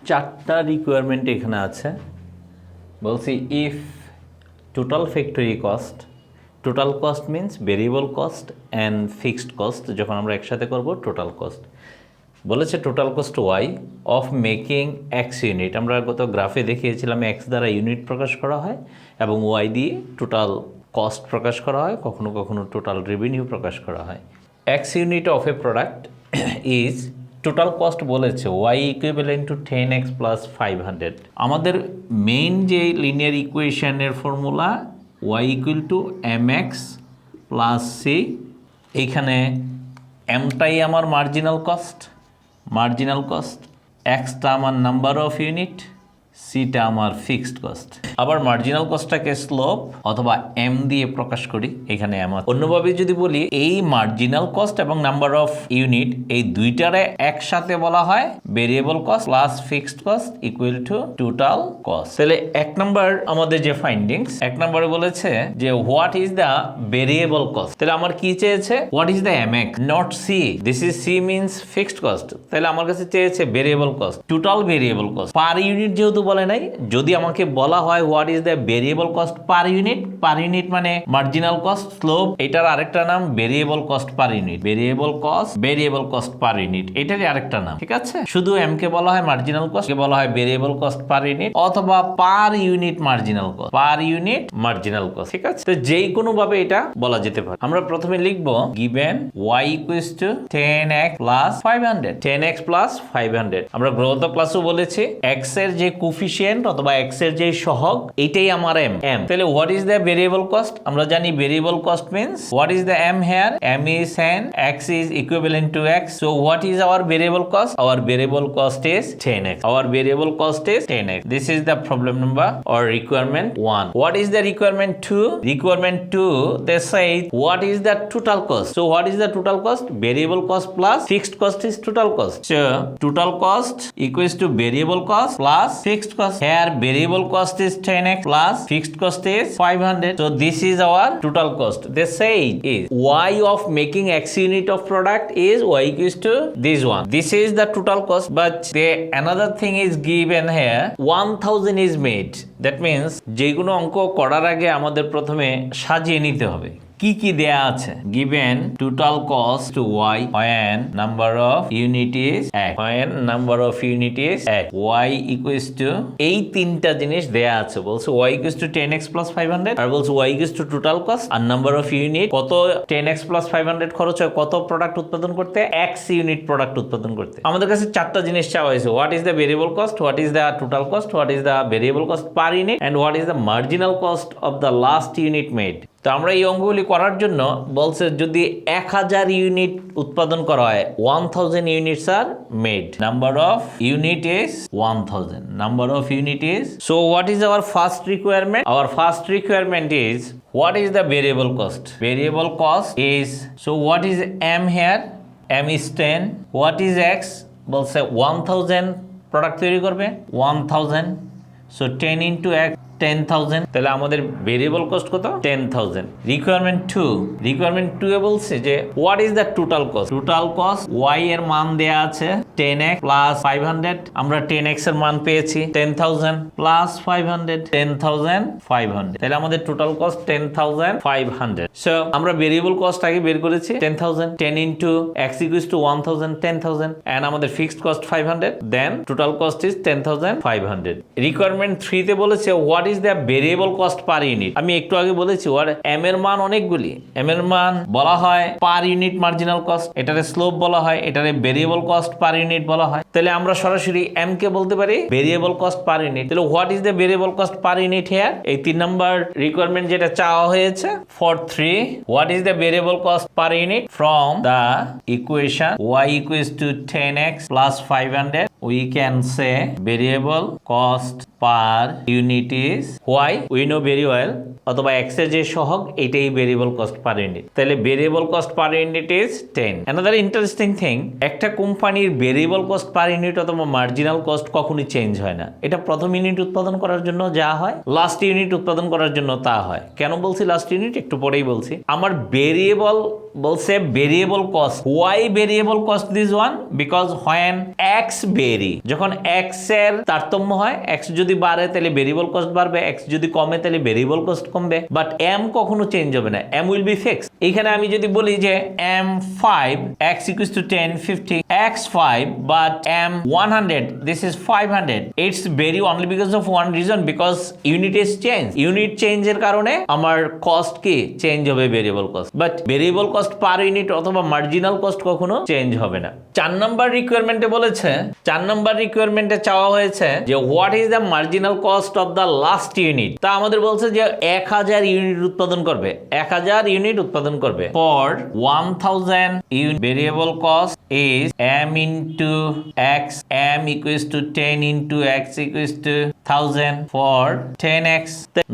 চারটা রিকোয়ারমেন্ট এখানে আছে। বলছি if total factory cost, total cost means variable cost and fixed cost, যখন আমরা একসাথে করব টোটাল কস্ট। বলেছে total cost Y of making X unit. আমরা গত গ্রাফে দেখিয়েছিলাম এক্স দ্বারা ইউনিট প্রকাশ করা হয় এবং ওয়াই দিয়ে টোটাল কস্ট প্রকাশ করা হয়, কখনো কখনো টোটাল রেভিনিউ প্রকাশ করা হয়। X unit of a product is total cost বলেছে Y equivalent to 10x plus 500। আমাদের মেইন যে লিনিয়ার ইকুয়েশনের formula Y equal to mx plus C. এইখানে এমটাই আমার মার্জিনাল কস্ট, এক্সটা আমার নাম্বার অফ ইউনিট, সিটা আমার ফিক্সড কস্ট। আবার মার্জিনাল কস্টটাকে স্লোপ অথবা এম দিয়ে প্রকাশ করি, এখানে এম। অন্যভাবে যদি বলি এই মার্জিনাল কস্ট এবং নাম্বার অফ ইউনিট এই দুইটারে একসাথে বলা হয় variable cost plus fixed cost equal to total cost. তাহলে এক নম্বর আমাদের যে ফাইন্ডিংস, এক নম্বরে বলেছে যে what is the variable cost. তাহলে আমার কি চেয়েছে, what is the M X not C, this is C means fixed cost. তাহলে আমার কাছে চেয়েছে variable cost, total variable cost. Per unit যেহেতু বলে নাই, যদি আমাকে বলা হয় what is the variable cost per unit মানে মার্জিনাল কস্ট স্লোপ, এটার আরেকটা নাম variable cost per unit, variable cost per unit, এটারই আরেকটা নাম। ঠিক আছে, শুধু এম কে বলা হয় মার্জিনাল কস্ট, কে বলা হয় ভেরিয়েবল কস্ট পার ইউনিট অথবা পার ইউনিট মার্জিনাল কস্ট, ঠিক আছে। তো যেই কোনো ভাবে এটা বলা যেতে পারে। আমরা প্রথমে লিখবো given y equals to 10x plus 500, 10x plus 500। আমরা গত ক্লাসও বলেছি x এর যে কোফিশিয়েন্ট অথবা x এর যে সহগ এটাই আমার m। তাহলে what is the variable cost, আমরা জানি variable cost means what is the m here, m is 10, x is equivalent to x, so what is our variable cost, our variable cost is 10x, this is the problem number or requirement 1. What is the requirement 2? Requirement 2, they say what is the total cost. So what is the total cost? Variable cost plus fixed cost is total cost. So total cost equals to variable cost plus fixed cost. Here variable cost is 10x plus fixed cost is 500. So this is our total cost. They say is y of making x unit of product is y equals to this one. This is the total cost, but another thing is given here, 1000 is made. That means যেগুলো অঙ্ক করার আগে আমাদের প্রথমে সাজিয়ে নিতে হবে। কি কি দেয়া আছে, given total cost to y when number of unit is x, y equals to এই তিনটা জিনিস দেয়া আছে। বলছে y equals to 10x plus 500 আর বলছে y equals to total cost আর নাম্বার অফ ইউনিট। কত 10x plus 500 খরচ হয় কত প্রোডাক্ট উৎপাদন করতে, x ইউনিট প্রোডাক্ট উৎপাদন করতে। আমাদের কাছে চারটা জিনিস চাওয়া হয়েছে, what is the variable cost, what is the total cost, what is the variable cost per unit and what is the marginal cost of the last unit made. তো আমরা এই অঙ্কগুলি করার জন্য বলছে যদি 1000 ইউনিট উৎপাদন করা হয় 1000 ইউনিটস আর made, number of unit is 1000, so what is our first requirement? Our first requirement is what is the variable cost is, so what is m here, m is 10, what is x, বলছে 1000 product তৈরি করবে 1000, so 10 into x 10,000, তাহলে আমাদের variable cost কত 10,000। Requirement 2 এ বলছে যে what is the total cost, y এর মান দেয়া আছে 10x প্লাস 500, আমরা 10x এর মান পেয়েছি 10,000 প্লাস 500, 10,500, তাহলে আমাদের টোটাল কস্ট 10,500। সো আমরা ভেরিয়েবল কস্ট আগে বের করেছি 10,000, 10 into x equals to 1000, 10,000 and আমাদের fixed cost 500, then total cost is 10,500। Requirement 3 তে বলেছে what is the variable cost per unit. আমি একটু আগে বলেছি এম এর মান অনেকগুলি, এম এর মান বলা হয় পার ইউনিট মার্জিনাল কস্ট, এটারে স্লোপ বলা হয়, এটারে ভেরিয়েবল কস্ট পার ইউনিট বলা হয়। তাহলে আমরা সরাসরি এম কে বলতে পারি ভেরিয়েবল কস্ট পার ইউনিট। তাহলে what is the variable cost per unit here, এই 3 নাম্বার রিকোয়ারমেন্ট যেটা চাওয়া হয়েছে। For 3, what is the variable cost per unit from the equation y equals to 10x plus 500, we can say variable cost per unit is y, we know very well, অথবা x এর যে সহগ এটাই variable cost per unit. তাহলে variable cost per unit is 10। Another interesting thing, একটা কোম্পানির variable cost per unit অথবা marginal cost কখনোই চেঞ্জ হয় না। এটা প্রথম ইউনিট উৎপাদন করার জন্য যা হয়, লাস্ট ইউনিট উৎপাদন করার জন্য তা হয়। কেন বলছি লাস্ট ইউনিট, একটু পরেই বলছি। আমার ভেরিয়েবল বলছে variable cost. Y variable cost this one? Because when X vary, যখন এক্স এর তারতম্য হয়, এক্স যদি বাড়ে তাহলে ভেরিয়েবল কস্ট বাড়বে, এক্স যদি কমে তাহলে ভেরিয়েবল কস্ট কমবে, বাট এম কখনো চেঞ্জ হবে না, এম উইল বি ফিক্স। এখানে আমি যদি বলি যে M 5 X equals to 10 50 X 5 but M 100 this is 500, it's vary only because of one reason, because unit is change. Unit চেঞ্জের কারণে আমার কস্ট কি চেঞ্জ হবে, variable cost, but variable cost per unit অথবা মার্জিনাল কস্ট কখনো change হবে না। 4 নম্বর রিকোয়ারমেন্টে বলেছে, 4 নম্বর রিকোয়ারমেন্টে চাওয়া হয়েছে যে what is the marginal cost of the last unit. তা আমাদের বলছে যে 1000 ইউনিট উৎপাদন করবে, 1000 ইউনিট উৎপাদন করবে। For 1000 unit variable cost is m into x, m equals to 10 into x equals to 1000 for 10x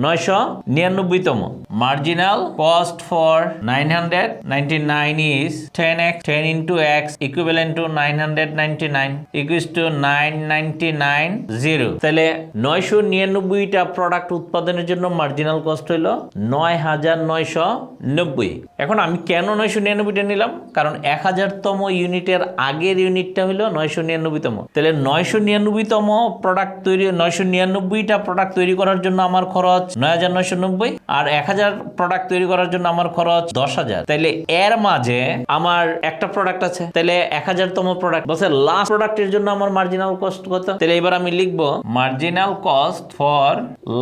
999 তম। Marginal cost for 999 is 10x, 10 into x equivalent to 999 equals to 999 0। তাহলে 999টা প্রোডাক্ট উৎপাদনের জন্য marginal cost হলো 9990। এখন আমি কেন 999টা নিলাম? কারণ 1000তম ইউনিটের আগের ইউনিটটা হলো 999তম। তাহলে 999তম প্রোডাক্ট তৈরি, 999টা প্রোডাক্ট তৈরি করার জন্য আমার খরচ 9990, আর 1000 প্রোডাক্ট তৈরি করার জন্য আমার খরচ 10000। তাহলে এর মাঝে আমার একটা প্রোডাক্ট আছে, তাহলে 1000তম প্রোডাক্ট বলছে লাস্ট প্রোডাক্টের জন্য আমার মার্জিনাল কস্ট কত। তাহলে এবার আমি লিখবো marginal cost for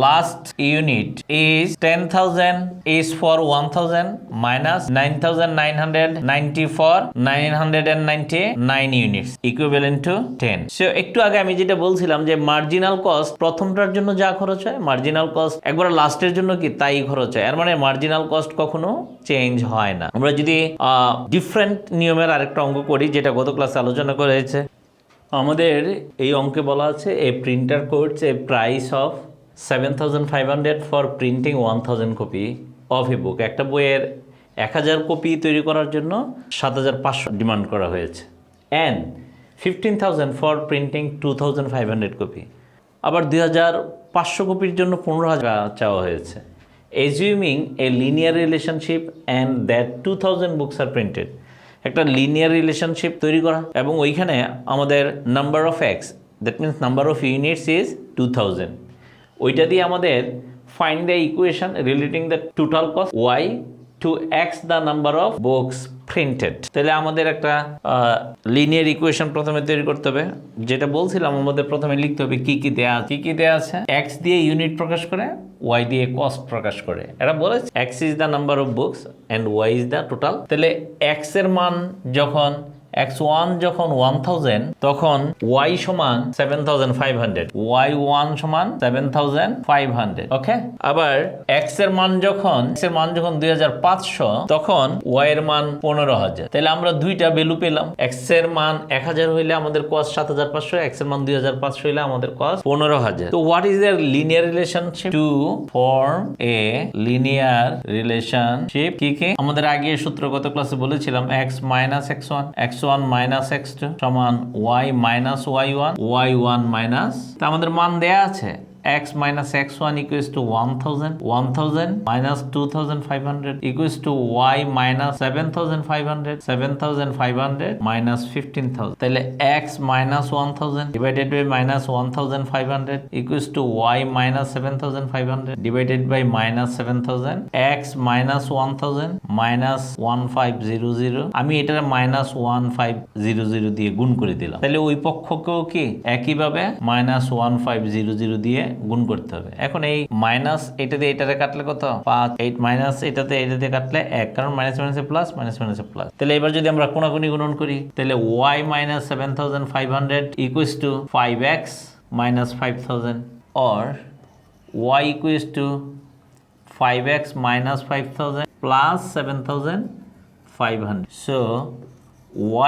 last unit is 10000 is for 1000 minus 9990 for 999 units equivalent to 10। So একটু আগে আমি যেটা বলছিলাম যে মার্জিনাল কস্ট প্রথমটার জন্য যা খরচ হয়, মার্জিনাল কস্ট একবার লাস্টের জন্য কি তাই খরচ হয়। এর মানে মার্জিনাল কস্ট কখনো চেঞ্জ হয় না। আমরা যদি ডিফারেন্ট নিয়মের আরেকটা অঙ্ক করি, যেটা গত ক্লাসে আলোচনা করা হয়েছে, আমাদের এই অঙ্কে বলা আছে a printer quotes a price of 7500 for printing 1000 copy of a book. একটা বইয়ের 1000 কপি তৈরি করার জন্য 7500 ডিমান্ড করা হয়েছে, অ্যান্ড 15000 ফর প্রিন্টিং 2500 কপি। আবার 2500 কপির জন্য 15000 চাওয়া হয়েছে। Assuming a linear relationship and that 2000 books are printed. একটা লিনিয়ার রিলেশনশিপ তৈরি করা এবং ওইখানে আমাদের number of X, that means number of units is 2000। ওইটা দিয়ে আমাদের find the equation relating the total cost Y to X the number of books printed. তাহলে আমাদের একটা লিনিয়ার ইকুয়েশন প্রথমে তৈরি করতে হবে। যেটা বলছিলাম আমাদের প্রথমে লিখতে হবে কি কি দেয়া আছে। এক্স দিয়ে ইউনিট প্রকাশ করে, ওয়াই দিয়ে কস্ট প্রকাশ করে। এটা বলেছে X is the number of books and Y is the total. তাহলে এক্স এর মান যখন x1 যখন 1000 তখন y সমান 7500, y1 সমান 7500। ওকে, আবার x এর মান যখন 2500 তখন y এর মান 15000। তাহলে আমরা দুইটা ভ্যালু পেলাম। x এর মান 1000 হইলে আমাদের কস্ট 7500, x এর মান 2500 হইলে আমাদের কস্ট 15000। তো what is the linear relationship? To form a linear relationship কি কি আমাদের আগে সূত্র গত ক্লাসে বলেছিলাম, x minus x1, x1 minus x2 সমান y minus y1, y1 minus, তা আমাদের মান দেয়া আছে x minus x1 equals to 1000, 1000 minus 2500 equals to y minus 7500, 7500 minus 15000। তাহলে x minus 1000 divided by minus 1500 equals to y minus 7500 divided by minus 7000, x minus 1000 minus 1500। আমি এটার minus 1500 দিয়ে গুণ করে দিলাম। তাহলে ওই পক্ষকেও কি একইভাবে minus 1500 দিয়ে গুণ করতে হবে। এখন এই মাইনাস এটা দিয়ে এটাতে কাটলে কত? 5, 8 মাইনাস এটাতে কাটলে 1, কারণ মাইনাস মাইনাসে প্লাস, মাইনাস মাইনাসে প্লাস। তাহলে এবার যদি আমরা কোণাকুণি গুণন করি, তাহলে y minus 7500 equals to 5x minus 5000, or y equals to 5x minus 5000 plus 7500. So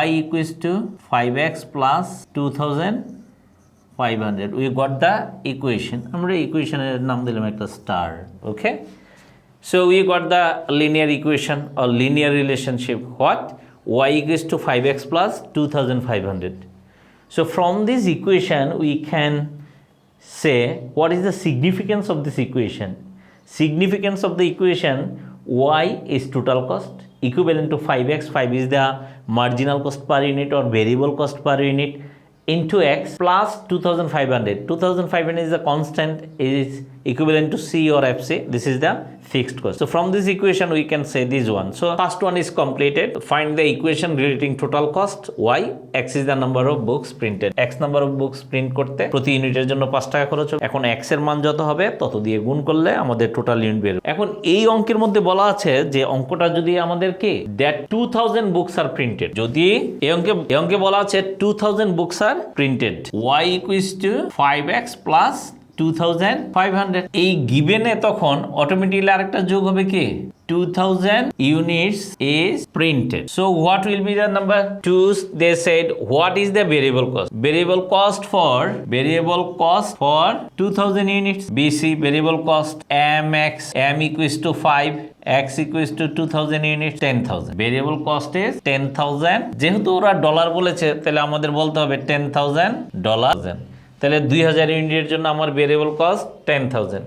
y equals to 5x plus 2500. We got the equation. আমরা ইকুয়েশনের নাম দিলাম একটা star. Okay, so we got the linear equation or linear relationship. What? Y equals to 5x plus 2500. So from this equation we can say what is the significance of this equation. Significance of the equation: y is total cost, equivalent to 5x. 5 is the marginal cost per unit or variable cost per unit into x plus 2500. 2500 is the constant, is equivalent to C or FC. This is the fixed cost. So from this equation we can say this one. So first one is completed. Find the equation relating total cost. Y, x is the number of books printed. X number of books print করতে প্রতি ইউনিটের জন্য 5 টাকা খরচ হবে। এখন x এর মান যত হবে তত দিয়ে গুণ করলে আমাদের টোটাল ইউনিট বের হবে। এখন এই অঙ্কের মধ্যে বলা আছে যে অঙ্কটা যদি আমাদেরকে that 2000 books are printed, যদি এই অঙ্কে বলা আছে 2000 books are printed, y equals to 5x plus 2500 এই গিভেনে তখন অটোমেটিক্যালি আরেকটা যোগ হবে কি 2000 units is printed. So what will be the number? 2, they said what is the variable cost? Variable cost for 2000 units. BC variable cost mx, m equals to 5, x equals to 2000 units, 10,000. Variable cost is 10,000. যেহেতু ওরা dollar বলেছে তাহলে আমাদের বলতে হবে $10,000. তাহলে 2000 ইউনিটের জন্য আমার variable cost 10,000।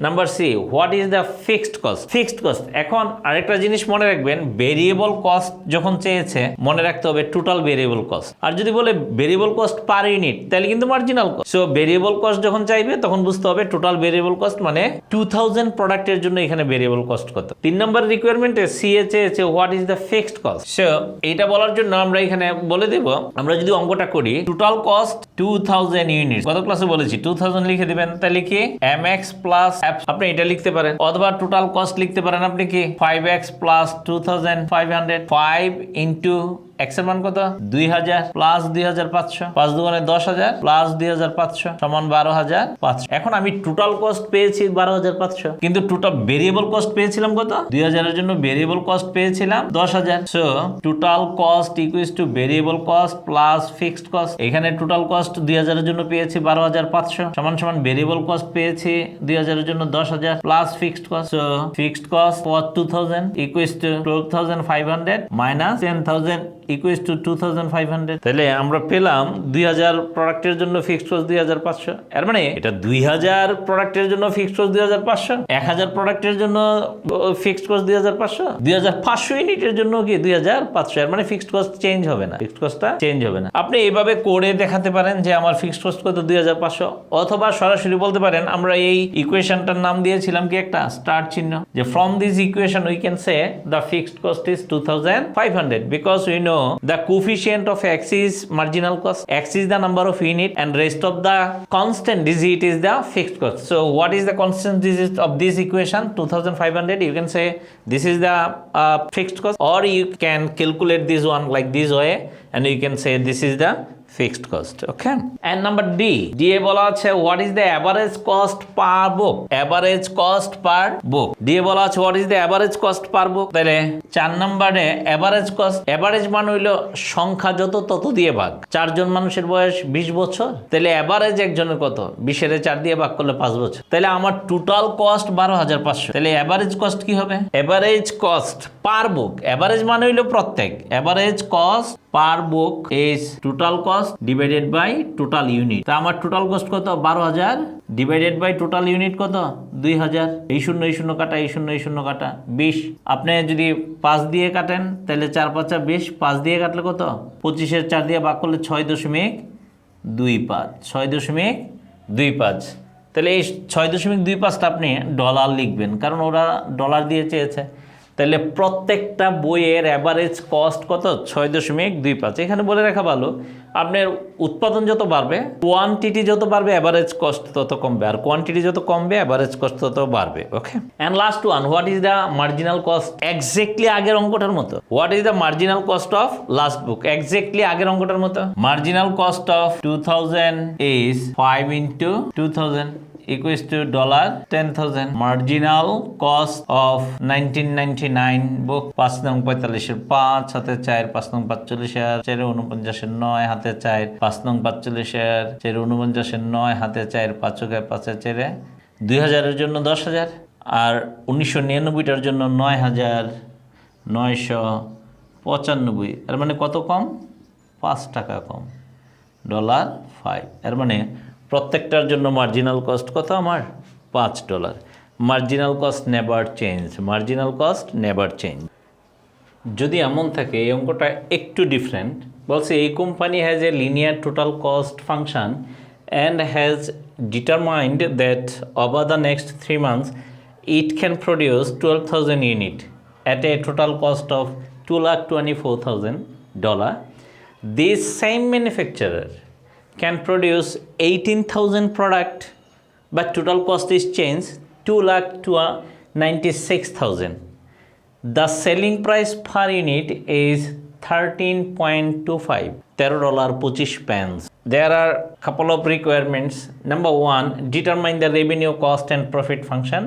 Number C, what is the fixed cost? Fixed cost, এখন আরেকটা জিনিস মনে রাখবেন, ভেরিয়েবল কস্ট যখন চেয়েছে মনে রাখতে হবে টোটাল ভেরিয়েবল কস্ট। আর যদি বলে ভেরিয়েবল কস্ট পার ইউনিট তাহলে কিন্তু marginal cost. So variable cost যখন চাইবে তখন বুঝতে হবে টোটাল ভেরিয়েবল কস্ট মানে 2000 প্রোডাক্টের জন্য এখানে ভেরিয়েবল কস্ট কত। 3 নম্বর রিকোয়ারমেন্টে সি এ চেয়েছে what is the fixed cost. So এইটা বলার জন্য আমরা এখানে বলে দেব, আমরা যদি অঙ্কটা করি টোটাল কস্ট 2000 ইউনিট, গত ক্লাসে বলেছি 2000 লিখে দিবেন, তাহলে কি mx প্লাস আপনি এটা লিখতে পারেন, অথবা টোটাল কস্ট লিখতে পারেন আপনি কি 5x প্লাস 2500, 5 ইন্টু x এর মান কত 2000 প্লাস 2500, 5 দুগুণে 10000 প্লাস 2500 সমান 12500। এখন আমি টোটাল কস্ট পেয়েছি 12500, কিন্তু টোটাল ভেরিয়েবল কস্ট পেয়েছিলাম কত 2000 এর জন্য ভেরিয়েবল কস্ট পেয়েছিলাম 10000। So total cost equals to variable cost plus fixed cost. এখানে টোটাল কস্ট 2000 এর জন্য পেয়েছি 12500 সমান সমান ভেরিয়েবল কস্ট পেয়েছি 2000 এর জন্য 10000 plus fixed cost. So fixed cost for 2000 equals to 12500 minus 10000 equals to 2500। তাহলে আমরা পেলাম 2000 প্রোডাক্টের জন্য ফিক্সড কস্ট 2500। এর মানে এটা 2000 প্রোডাক্টের জন্য ফিক্সড কস্ট 2500, 1000 প্রোডাক্টের জন্য ফিক্সড কস্ট 2500, 2500 ইউনিটের জন্য কি 2500। এর মানে ফিক্সড কস্ট চেঞ্জ হবে না, ফিক্সড কস্টটা চেঞ্জ হবে না। আপনি এইভাবে করে দেখাতে পারেন যে আমার ফিক্সড কস্ট কত 2500, অথবা সরাসরি বলতে পারেন আমরা এই ইকুয়েশনটার নাম দিয়েছিলাম কি একটা স্টার চিহ্ন, যে from this equation we can say the fixed cost is 2500 because we know the coefficient of x is marginal cost, x is the number of unit, and rest of the constant digit is the fixed cost. So what is the constant digit of this equation 2500? You can say this is the fixed cost, or you can calculate this one like this way and you can say this is the fixed cost. Okay, and number D এ বলা আছে what is the average cost per book, average cost per book। D এ বলা আছে what is the average cost per book। তাহলে 4 নম্বরে average cost, average মান হইলো সংখ্যা যত তত দিয়ে ভাগ। 4 জন মানুষের বয়স 20 বছর, তাহলে average একজনের কত 20 এর 4 দিয়ে ভাগ করলে 5 বছর, তাহলে আমার টোটাল কস্ট 12500। তাহলে average cost কি হবে? average cost per book, average মান হইলো প্রত্যেক, average cost per book is total cost divided by total unit। তা আমার টোটাল কস্ট কত 12000 ডিভাইডেড বাই টোটাল ইউনিট কত 2000। এই শূন্য কাটা, এই শূন্য কাটা 20। আপনি যদি 5 দিয়ে কাটেন তাহলে 4 5 20, 5 দিয়ে কাটলে কত 25 এর 4 দিয়ে ভাগ করলে 6.25, 6.25। তাহলে এই 6.25টা আপনি ডলার লিখবেন, কারণ ওরা ডলার দিয়ে চেয়েছে। তাহলে প্রত্যেকটা বইয়ের অ্যাভারেজ কস্ট কত 6.25। এখানে বলে রাখা ভালো, আপনার উৎপাদন যত বাড়বে, কোয়ান্টিটি যত বাড়বে, অ্যাভারেজ কস্ট তত কমবে, আর কোয়ান্টিটি যত কমবে অ্যাভারেজ কস্ট তত বাড়বে। Okay, and last one, what is the marginal cost? Exactly আগের অঙ্কটার মতো। What is the marginal cost of last book? Exactly আগের অঙ্কটার মতো। Marginal cost of 2000 is 5 into 2000 equals to $10,000. Marginal cost of 1999 book 5 নং 45 এর 5 হাতে 4 5 নং 45 এর 4 49 এর 9 হাতে 4 5 নং 45 এর 4 49 এর 9 হাতে 4 5 5 এর 4 2000 এর জন্য 10000, আর 1999টার জন্য 9995। এর মানে কত কম? 5 টাকা কম, $5। এর মানে প্রত্যেকটার জন্য মার্জিনাল কস্ট কত আমার $5। Marginal cost never change, marginal cost never change. যদি এমন থাকে এই অঙ্কটা একটু ডিফারেন্ট, বলছে এই company has a linear total cost function and has determined that over the next 3 months it can produce 12,000 unit at a total cost of $224,000. This same manufacturer can produce 18,000 product, but total cost is changed 2,96,000. The selling price per unit is $13.25, $13.25. There are couple of requirements. Number one, determine the revenue, cost and profit function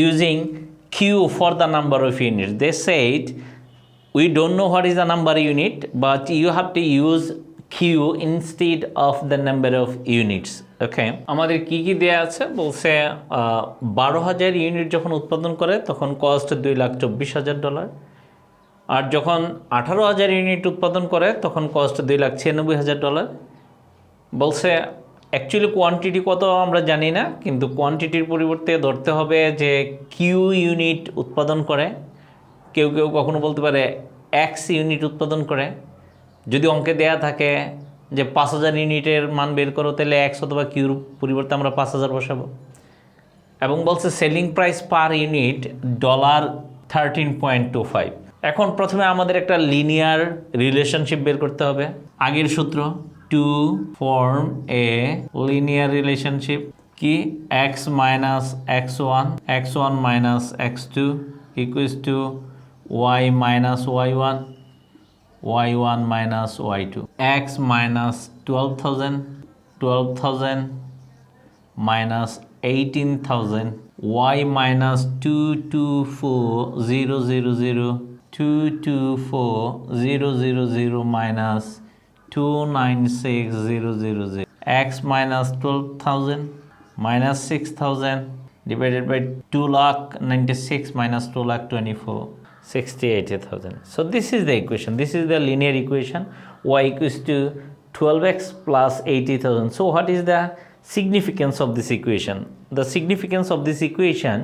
using Q for the number of units. They said we don't know what is the number unit, but you have to use Q instead of the number of units. ওকে, আমাদের কি কি দেয়া আছে বলছে 12,000 unit যখন উৎপাদন করে তখন কস্ট $2,24,000, আর যখন 18,000 ইউনিট উৎপাদন করে তখন কস্ট $2,96,000। বলছে অ্যাকচুয়ালি কোয়ান্টিটি কত আমরা জানি না, কিন্তু কোয়ান্টিটির পরিবর্তে ধরতে হবে যে কিউ ইউনিট উৎপাদন করে। কেউ কেউ কখনো বলতে পারে এক্স ইউনিট উৎপাদন করে। যদি অঙ্কে দেয়া থাকে যে 5,000 ইউনিটের মান বের করো, তাহলে এক্স অথবা কিউর পরিবর্তে আমরা 5,000 বসাবো। এবং বলছে সেলিং প্রাইস পার ইউনিট $13.25। এখন প্রথমে আমাদের একটা লিনিয়ার রিলেশনশিপ বের করতে হবে। আগের সূত্র, to form a linear relationship কি, x minus x1 x1 minus x2 equals to y minus y1 y1 minus y2, x minus 12,000 minus 18,000, y minus 224,000 minus 296,000, x minus 12,000 minus 6,000 divided by 2,96,000 minus 2,24,000, 68,000. So this is the equation. This is the linear equation. Y equals to 12x plus 80,000. So what is the significance of this equation? The significance of this equation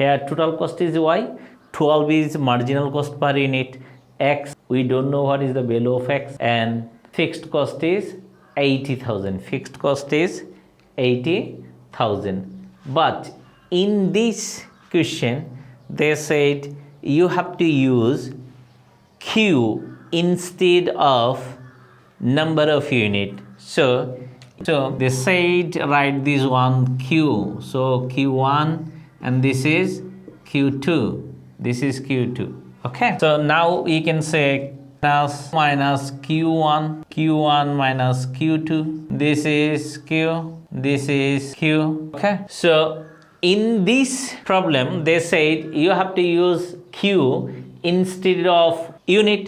here, total cost is y, 12 is marginal cost per unit, x we don't know what is the value of x, and fixed cost is 80,000. Fixed cost is 80,000. But in this question they said you have to use Q instead of number of unit. So they said write this one Q. So Q1 and this is Q2. This is Q2. Okay. So now you can say minus Q1, Q1 minus Q2. This is Q. This is Q. Okay. So in this problem they said you have to use Q instead of unit,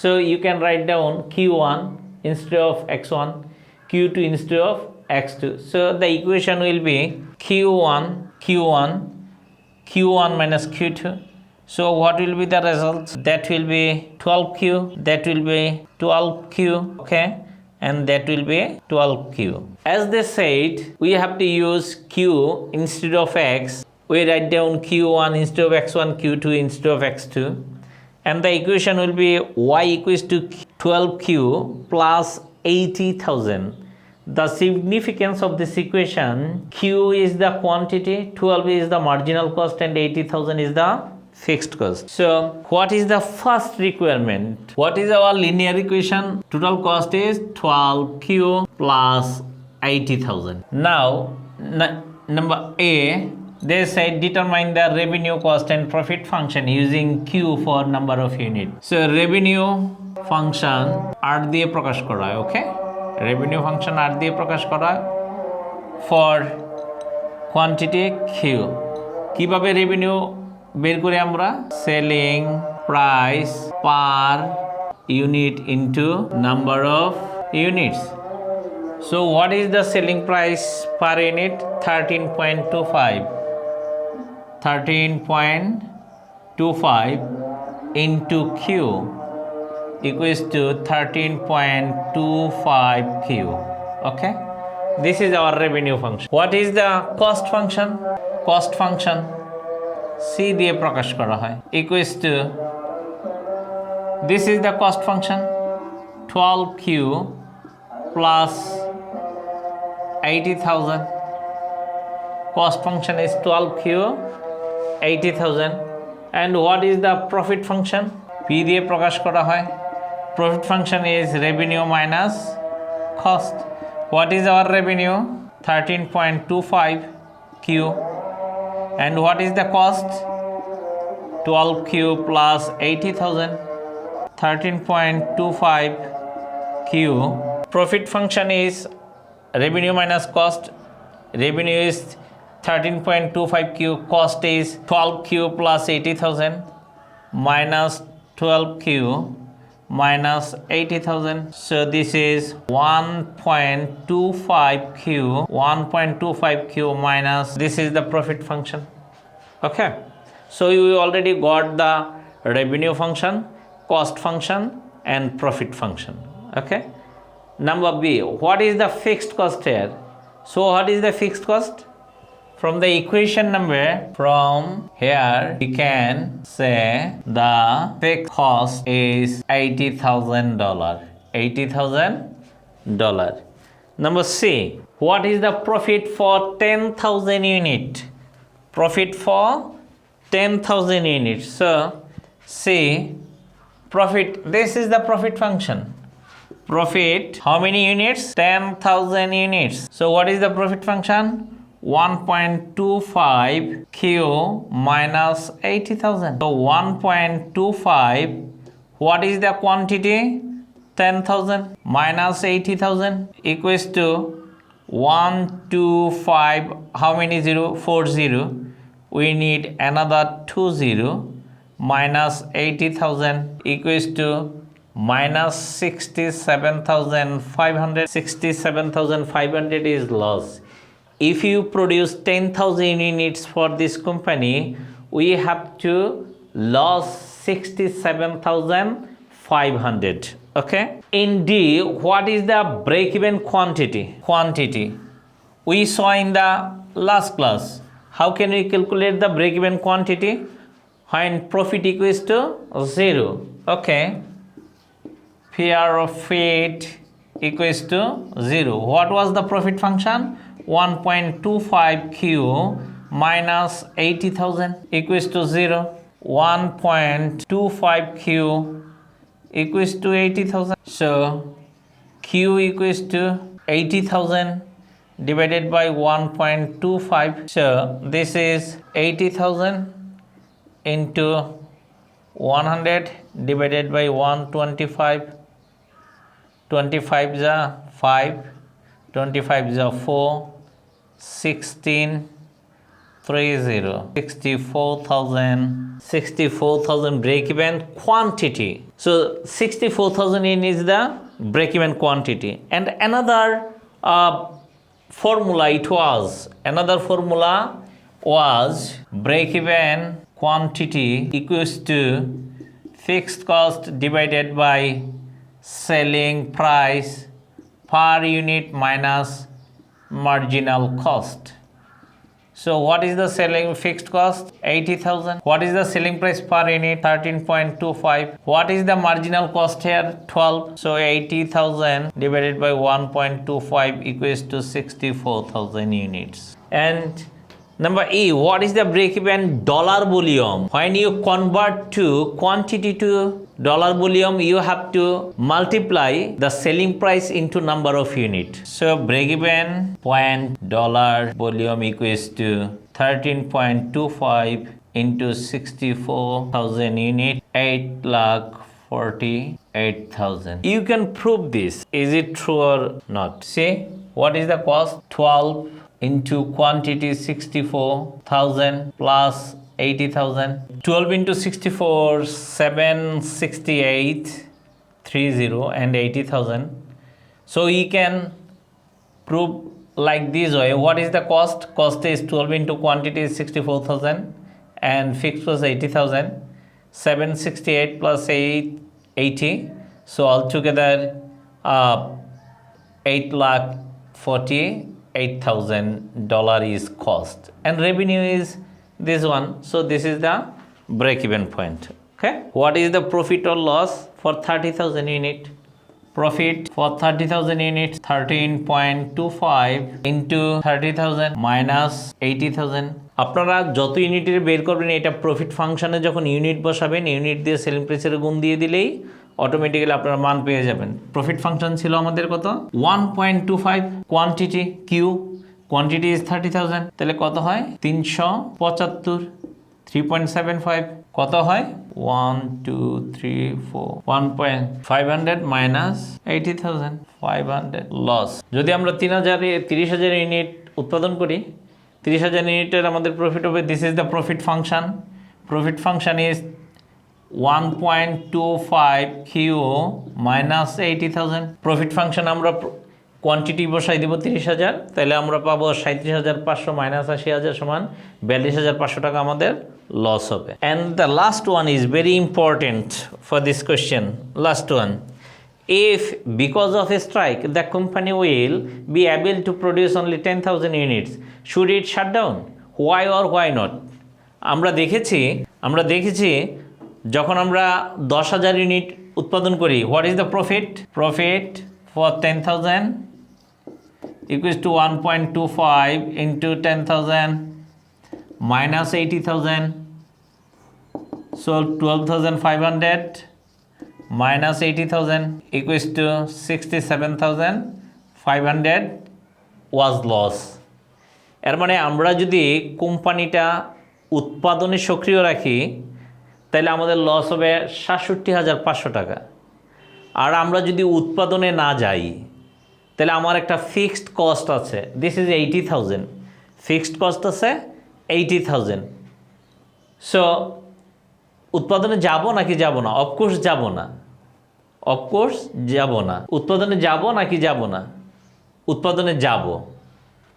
so you can write down Q1 instead of x1, Q2 instead of x2. So the equation will be Q1 minus Q2. So what will be the results? That will be 12Q, that will be 12Q, okay, and that will be 12Q. As they said we have to use Q instead of x, we write down Q1 instead of x1, Q2 instead of x2, and the equation will be y equals to 12Q plus 80,000. The significance of this equation, Q is the quantity, 12 is the marginal cost, and 80,000 is the fixed cost. So what is the first requirement? What is our linear equation? Total cost is 12Q plus 80,000. Now number A, they said determine the revenue, cost and profit function using Q for number of unit. So revenue function R দিয়ে প্রকাশ করা হয়, okay? Revenue function R দিয়ে প্রকাশ করা for quantity Q. কিভাবে revenue বের করি আমরা? Selling price per unit into number of units. So what is the selling price per unit? 13.25. 13.25 into Q equals to 13.25Q. Okay, this is our revenue function. What is the cost function? Cost function C দিয়ে প্রকাশ করা হয়, equals to This is the cost function 12Q plus 80,000. Cost function is 12Q 80,000. And what is the profit function? P দিয়ে প্রকাশ করা হয়. Profit function is revenue minus cost. What is our revenue? 13.25Q. And what is the cost? 12Q plus 80,000. 13.25Q. Profit function is revenue minus cost. Revenue is 13.25Q. Cost is 12Q plus 80,000 minus 12Q minus 80,000. So this is 1.25Q. 1.25Q minus this is the profit function. Okay. So you already got the revenue function, cost function and profit function. Okay. Number B, what is the fixed cost here? So what is the fixed cost? From the equation number, from here we can say the fixed cost is $80,000. $80,000. Number C, what is the profit for 10,000 unit? Profit for 10,000 units. So see, profit, this is the profit function. Profit, how many units? 10,000 units. So what is the profit function? 1.25Q minus 80,000. So 1.25, what is the quantity? 10,000 minus 80,000 equals to 125, how many 0? 40. We need another 20 minus 80,000 equals to minus 67,500. 67,500 is loss. If you produce 10,000 units for this company, we have to lose 67,500. Okay. In D, what is the break-even quantity? We saw in the last class. How can we calculate the break-even quantity? When profit equals to 0. Okay. Fear of fate equals to 0. What was the profit function? 1.25Q minus 80,000 equals to 0. 1.25Q equals to 80,000. So Q equals to 80,000 divided by 1.25. So this is 80,000 into 100 divided by 125. 25 is 5, 25 is 4, 16, 30, 64,000 break-even quantity. So 64,000 in is the break-even quantity. And another formula was break-even quantity equals to fixed cost divided by selling price per unit minus marginal cost. So what is the selling fixed cost? 80,000. What is the selling price per unit? 13.25. What is the marginal cost here? 12. So 80,000 divided by 1.25 equals to 64,000 units. And number E, what is the break-even dollar volume? When you convert to quantity to dollar volume, you have to multiply the selling price into number of unit. So break-even point dollar volume equals to 13.25 into 64,000 unit, 8,48,000. You can prove this. Is it true or not? See, what is the cost? 12 into quantity 64,000 plus 80,000. 12 into 64, 768, 30 and 80,000. So we can prove like this way. What is the cost? Cost is 12 into quantity is 64,000 and fixed was 80,000. 768 plus 80. So altogether 8,48,000 is cost, and revenue is this one. So this is the break-even point. Okay, what is the profit or loss for 30,000 unit? Profit for 30,000 units 13.25 into 30,000 minus 80,000. আপনারা যত ইউনিটের বের করবেন এটা profit ফাংশনে যখন unit বসাবেন, unit দিয়ে সেলিং প্রাইসের গুণ দিয়ে দিলেই অটোমেটিক্যালি আপনারা মান পেয়ে যাবেন। প্রফিট ফাংশন ছিল আমাদের কত? 1.25 কোয়ান্টিটি কিউ, কোয়ান্টিটি ইজ 30,000, তাহলে কত হয়? 375। 3.75 কত হয়? 1 2 3 4 1.500 মাইনাস 80,000 500 লস। যদি আমরা 30,000 ইউনিট উৎপাদন করি, 30,000 ইউনিটের আমাদের প্রফিট হবে। This is the profit function. Profit function is 1.25 Q minus 80,000। Profit function আমরা কোয়ান্টিটি বসাই দেবো 30,000, তাহলে আমরা পাবো 37,500 মাইনাস 80,000 সমান 42,500 টাকা আমাদের লস হবে। And the last one is very important for this question. Last one, if because of a strike the company will be able to produce only 10,000 units, should it shut down? Why or why not? আমরা দেখেছি যখন আমরা 10,000 unit উৎপাদন করি, what is the profit? Profit for 10,000 equals to 1.25 into 10,000 minus 80,000, so 12,500 minus 80,000 equals to 67,500 was loss. এর মানে আমরা যদি কোম্পানিটা উৎপাদনে সক্রিয় রাখি তাহলে আমাদের লস হবে 67,500 টাকা। আর আমরা যদি উৎপাদনে না যাই তাহলে আমার একটা ফিক্সড কস্ট আছে, দিস ইজ 80,000, ফিক্সড কস্ট আছে 80,000। সো উৎপাদনে যাব নাকি যাব না? অফকোর্স যাব না, অফকোর্স যাব না। উৎপাদনে যাব নাকি যাব না? উৎপাদনে যাব।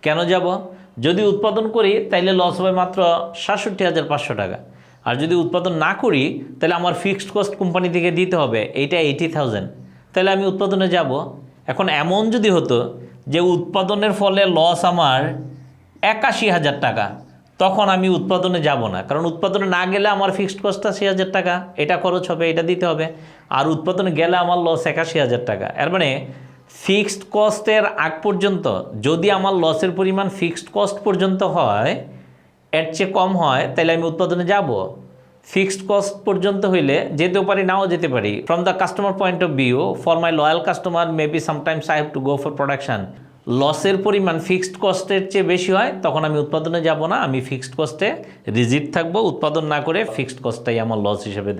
কেন যাব? যদি উৎপাদন করি তাহলে লস হবে মাত্র 67,500 টাকা। আর যদি উৎপাদন না করি তাহলে আমার ফিক্সড কস্ট কোম্পানি থেকে দিতে হবে, এইটা 80,000, তাহলে আমি উৎপাদনে যাব। এখন এমন যদি হতো যে উৎপাদনের ফলে লস আমার 81,000 টাকা, তখন আমি উৎপাদনে যাব না, কারণ উৎপাদনে না গেলে আমার ফিক্সড কস্ট 80,000 টাকা, এটা খরচ হবে, এটা দিতে হবে। আর উৎপাদনে গেলে আমার লস 81,000 টাকা। এর মানে ফিক্সড কস্টের আগ পর্যন্ত যদি আমার লসের পরিমাণ ফিক্সড কস্ট পর্যন্ত হয়, এর চেয়ে কম হয়, তাহলে আমি উৎপাদনে যাব। ফিক্সড কস্ট পর্যন্ত হইলে যেতেও পারি, নাও যেতে পারি। From the customer point of view, for my loyal customer maybe sometimes I have to go for production. লসের পরিমাণ ফিক্সড কস্টের চেয়ে বেশি হয়, তখন আমি উৎপাদনে যাব না, আমি ফিক্সড কস্টে রিজিড থাকবো। উৎপাদন না করে ফিক্সড কস্টটাই আমার লস হিসেবে দেখব।